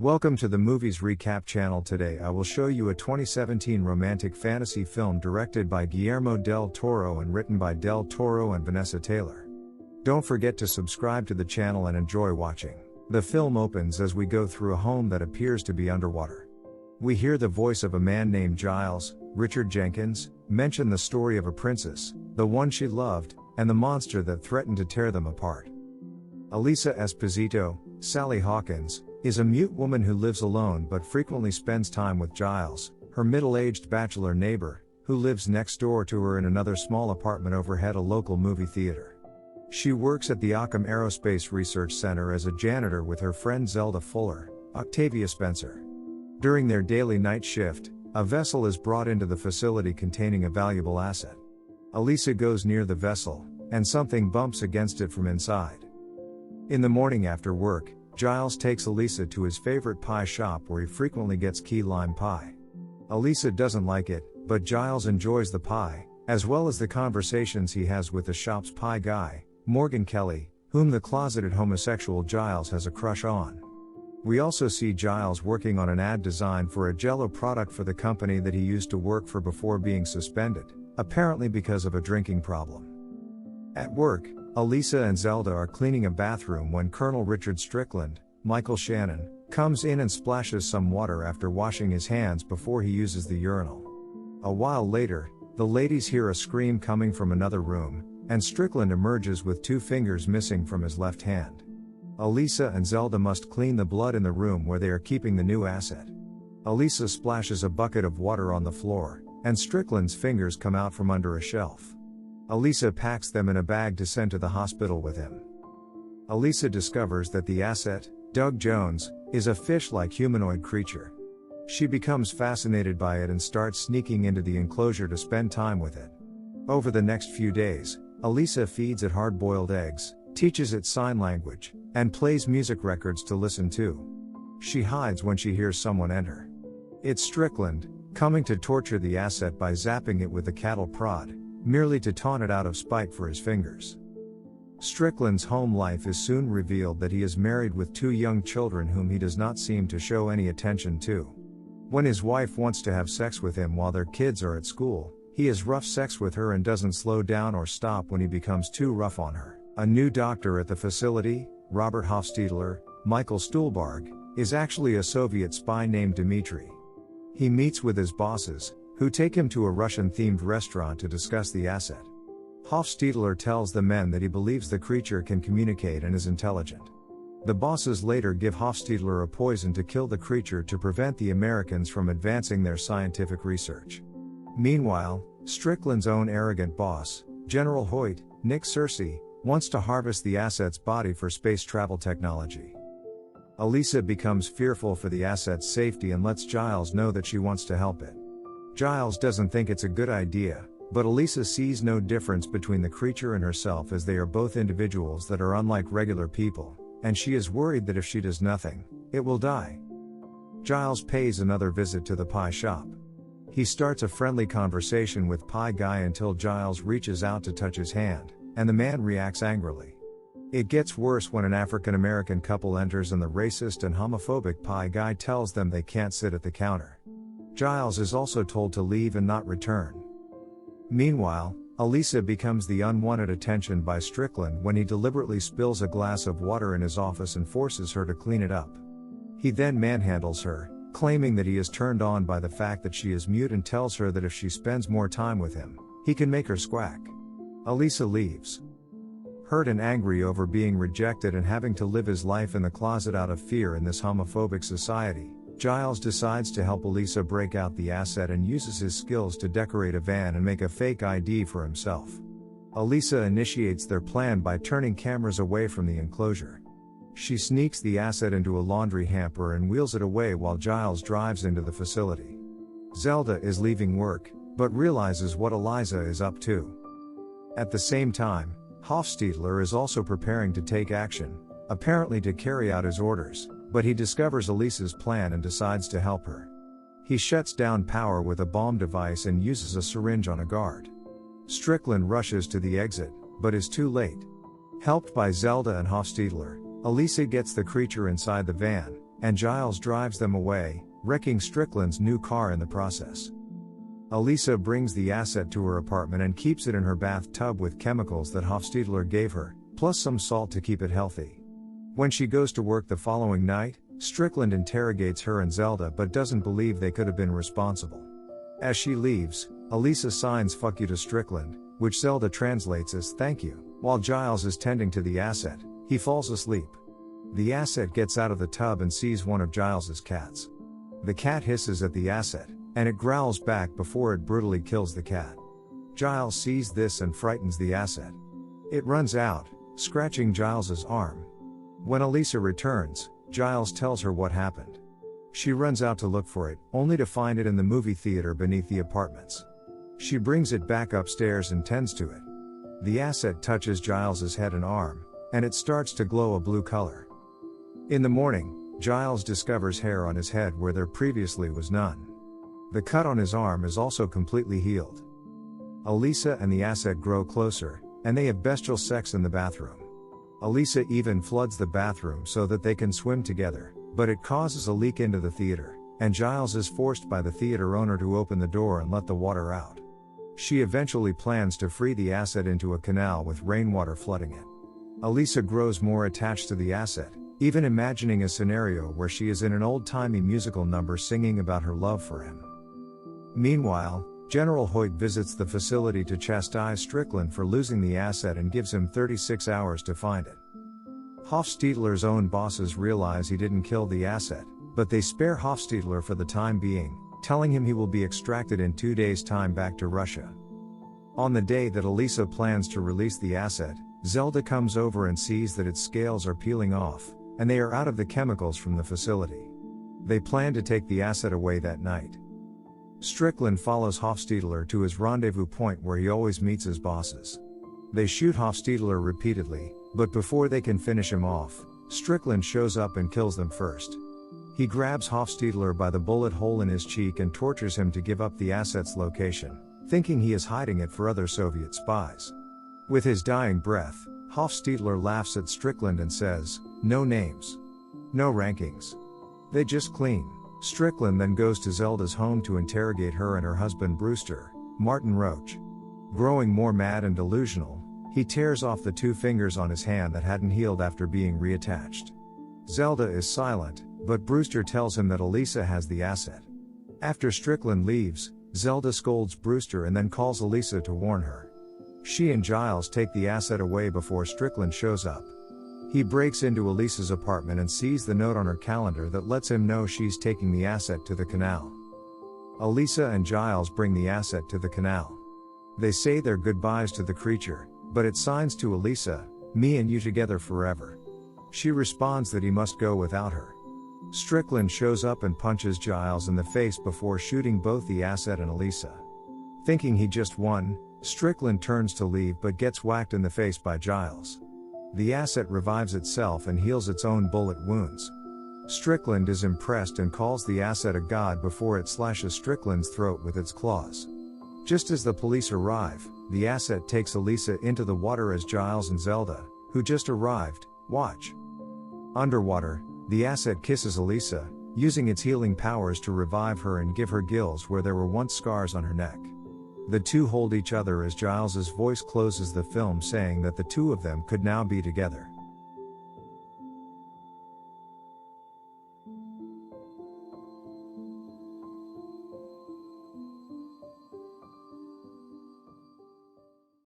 Welcome to the Movies Recap channel. Today I will show you a 2017 romantic fantasy film directed by Guillermo del Toro and written by Del Toro and Vanessa Taylor. Don't forget to subscribe to the channel and enjoy watching. The film opens as we go through a home that appears to be underwater. We hear the voice of a man named Giles, Richard Jenkins, mention the story of a princess, the one she loved, and the monster that threatened to tear them apart. Eliza Esposito, Sally Hawkins, is a mute woman who lives alone but frequently spends time with Giles, her middle-aged bachelor neighbor, who lives next door to her in another small apartment overhead a local movie theater. She works at the Occam Aerospace Research Center as a janitor with her friend Zelda Fuller, Octavia Spencer. During their daily night shift, a vessel is brought into the facility containing a valuable asset. Eliza goes near the vessel, and something bumps against it from inside. In the morning after work, Giles takes Eliza to his favorite pie shop where he frequently gets key lime pie. Eliza doesn't like it, but Giles enjoys the pie, as well as the conversations he has with the shop's pie guy, Morgan Kelly, whom the closeted homosexual Giles has a crush on. We also see Giles working on an ad design for a Jell-O product for the company that he used to work for before being suspended, apparently because of a drinking problem. At work, Eliza and Zelda are cleaning a bathroom when Colonel Richard Strickland, Michael Shannon, comes in and splashes some water after washing his hands before he uses the urinal. A while later, the ladies hear a scream coming from another room, and Strickland emerges with 2 fingers missing from his left hand. Eliza and Zelda must clean the blood in the room where they are keeping the new asset. Eliza splashes a bucket of water on the floor, and Strickland's fingers come out from under a shelf. Eliza packs them in a bag to send to the hospital with him. Eliza discovers that the asset, Doug Jones, is a fish-like humanoid creature. She becomes fascinated by it and starts sneaking into the enclosure to spend time with it. Over the next few days, Eliza feeds it hard-boiled eggs, teaches it sign language, and plays music records to listen to. She hides when she hears someone enter. It's Strickland, coming to torture the asset by zapping it with a cattle prod, merely to taunt it out of spite for his fingers. Strickland's home life is soon revealed that he is married with 2 young children whom he does not seem to show any attention to. When his wife wants to have sex with him while their kids are at school, he has rough sex with her and doesn't slow down or stop when he becomes too rough on her. A new doctor at the facility, Robert Hofstadter, Michael Stuhlbarg, is actually a Soviet spy named Dmitri. He meets with his bosses, who take him to a Russian-themed restaurant to discuss the asset. Hofstadter tells the men that he believes the creature can communicate and is intelligent. The bosses later give Hofstadter a poison to kill the creature to prevent the Americans from advancing their scientific research. Meanwhile, Strickland's own arrogant boss, General Hoyt, Nick Searcy, wants to harvest the asset's body for space travel technology. Eliza becomes fearful for the asset's safety and lets Giles know that she wants to help it. Giles doesn't think it's a good idea, but Eliza sees no difference between the creature and herself as they are both individuals that are unlike regular people, and she is worried that if she does nothing, it will die. Giles pays another visit to the pie shop. He starts a friendly conversation with Pie Guy until Giles reaches out to touch his hand, and the man reacts angrily. It gets worse when an African-American couple enters and the racist and homophobic Pie Guy tells them they can't sit at the counter. Giles is also told to leave and not return. Meanwhile, Eliza becomes the unwanted attention by Strickland when he deliberately spills a glass of water in his office and forces her to clean it up. He then manhandles her, claiming that he is turned on by the fact that she is mute and tells her that if she spends more time with him, he can make her squawk. Eliza leaves. Hurt and angry over being rejected and having to live his life in the closet out of fear in this homophobic society, Giles decides to help Eliza break out the asset and uses his skills to decorate a van and make a fake ID for himself. Eliza initiates their plan by turning cameras away from the enclosure. She sneaks the asset into a laundry hamper and wheels it away while Giles drives into the facility. Zelda is leaving work, but realizes what Eliza is up to. At the same time, Hofstadter is also preparing to take action, apparently to carry out his orders, but he discovers Eliza's plan and decides to help her. He shuts down power with a bomb device and uses a syringe on a guard. Strickland rushes to the exit, but is too late. Helped by Zelda and Hofstadter, Eliza gets the creature inside the van, and Giles drives them away, wrecking Strickland's new car in the process. Eliza brings the asset to her apartment and keeps it in her bathtub with chemicals that Hofstadler gave her, plus some salt to keep it healthy. When she goes to work the following night, Strickland interrogates her and Zelda but doesn't believe they could have been responsible. As she leaves, Eliza signs "fuck you" to Strickland, which Zelda translates as "thank you." While Giles is tending to the asset, he falls asleep. The asset gets out of the tub and sees one of Giles's cats. The cat hisses at the asset, and it growls back before it brutally kills the cat. Giles sees this and frightens the asset. It runs out, scratching Giles's arm. When Eliza returns, Giles tells her what happened. She runs out to look for it, only to find it in the movie theater beneath the apartments. She brings it back upstairs and tends to it. The asset touches Giles's head and arm, and it starts to glow a blue color. In the morning, Giles discovers hair on his head where there previously was none. The cut on his arm is also completely healed. Eliza and the asset grow closer, and they have bestial sex in the bathroom. Eliza even floods the bathroom so that they can swim together, but it causes a leak into the theater, and Giles is forced by the theater owner to open the door and let the water out. She eventually plans to free the asset into a canal with rainwater flooding it. Eliza grows more attached to the asset, even imagining a scenario where she is in an old-timey musical number singing about her love for him. Meanwhile, General Hoyt visits the facility to chastise Strickland for losing the asset and gives him 36 hours to find it. Hofstadler's own bosses realize he didn't kill the asset, but they spare Hofstadler for the time being, telling him he will be extracted in 2 days' time back to Russia. On the day that Eliza plans to release the asset, Zelda comes over and sees that its scales are peeling off, and they are out of the chemicals from the facility. They plan to take the asset away that night. Strickland follows Hofstadler to his rendezvous point where he always meets his bosses. They shoot Hofstadler repeatedly, but before they can finish him off, Strickland shows up and kills them first. He grabs Hofstadler by the bullet hole in his cheek and tortures him to give up the asset's location, thinking he is hiding it for other Soviet spies. With his dying breath, Hofstadler laughs at Strickland and says, "No names. No rankings. They just clean." Strickland then goes to Zelda's home to interrogate her and her husband Brewster, Martin Roach. Growing more mad and delusional, he tears off the 2 fingers on his hand that hadn't healed after being reattached. Zelda is silent, but Brewster tells him that Eliza has the asset. After Strickland leaves, Zelda scolds Brewster and then calls Eliza to warn her. She and Giles take the asset away before Strickland shows up. He breaks into Eliza's apartment and sees the note on her calendar that lets him know she's taking the asset to the canal. Eliza and Giles bring the asset to the canal. They say their goodbyes to the creature, but it signs to Eliza, "Me and you together forever." She responds that he must go without her. Strickland shows up and punches Giles in the face before shooting both the asset and Eliza. Thinking he just won, Strickland turns to leave but gets whacked in the face by Giles. The asset revives itself and heals its own bullet wounds. Strickland is impressed and calls the asset a god before it slashes Strickland's throat with its claws. Just as the police arrive, the asset takes Eliza into the water as Giles and Zelda, who just arrived, watch. Underwater, the asset kisses Eliza, using its healing powers to revive her and give her gills where there were once scars on her neck. The two hold each other as Giles's voice closes the film saying that the two of them could now be together.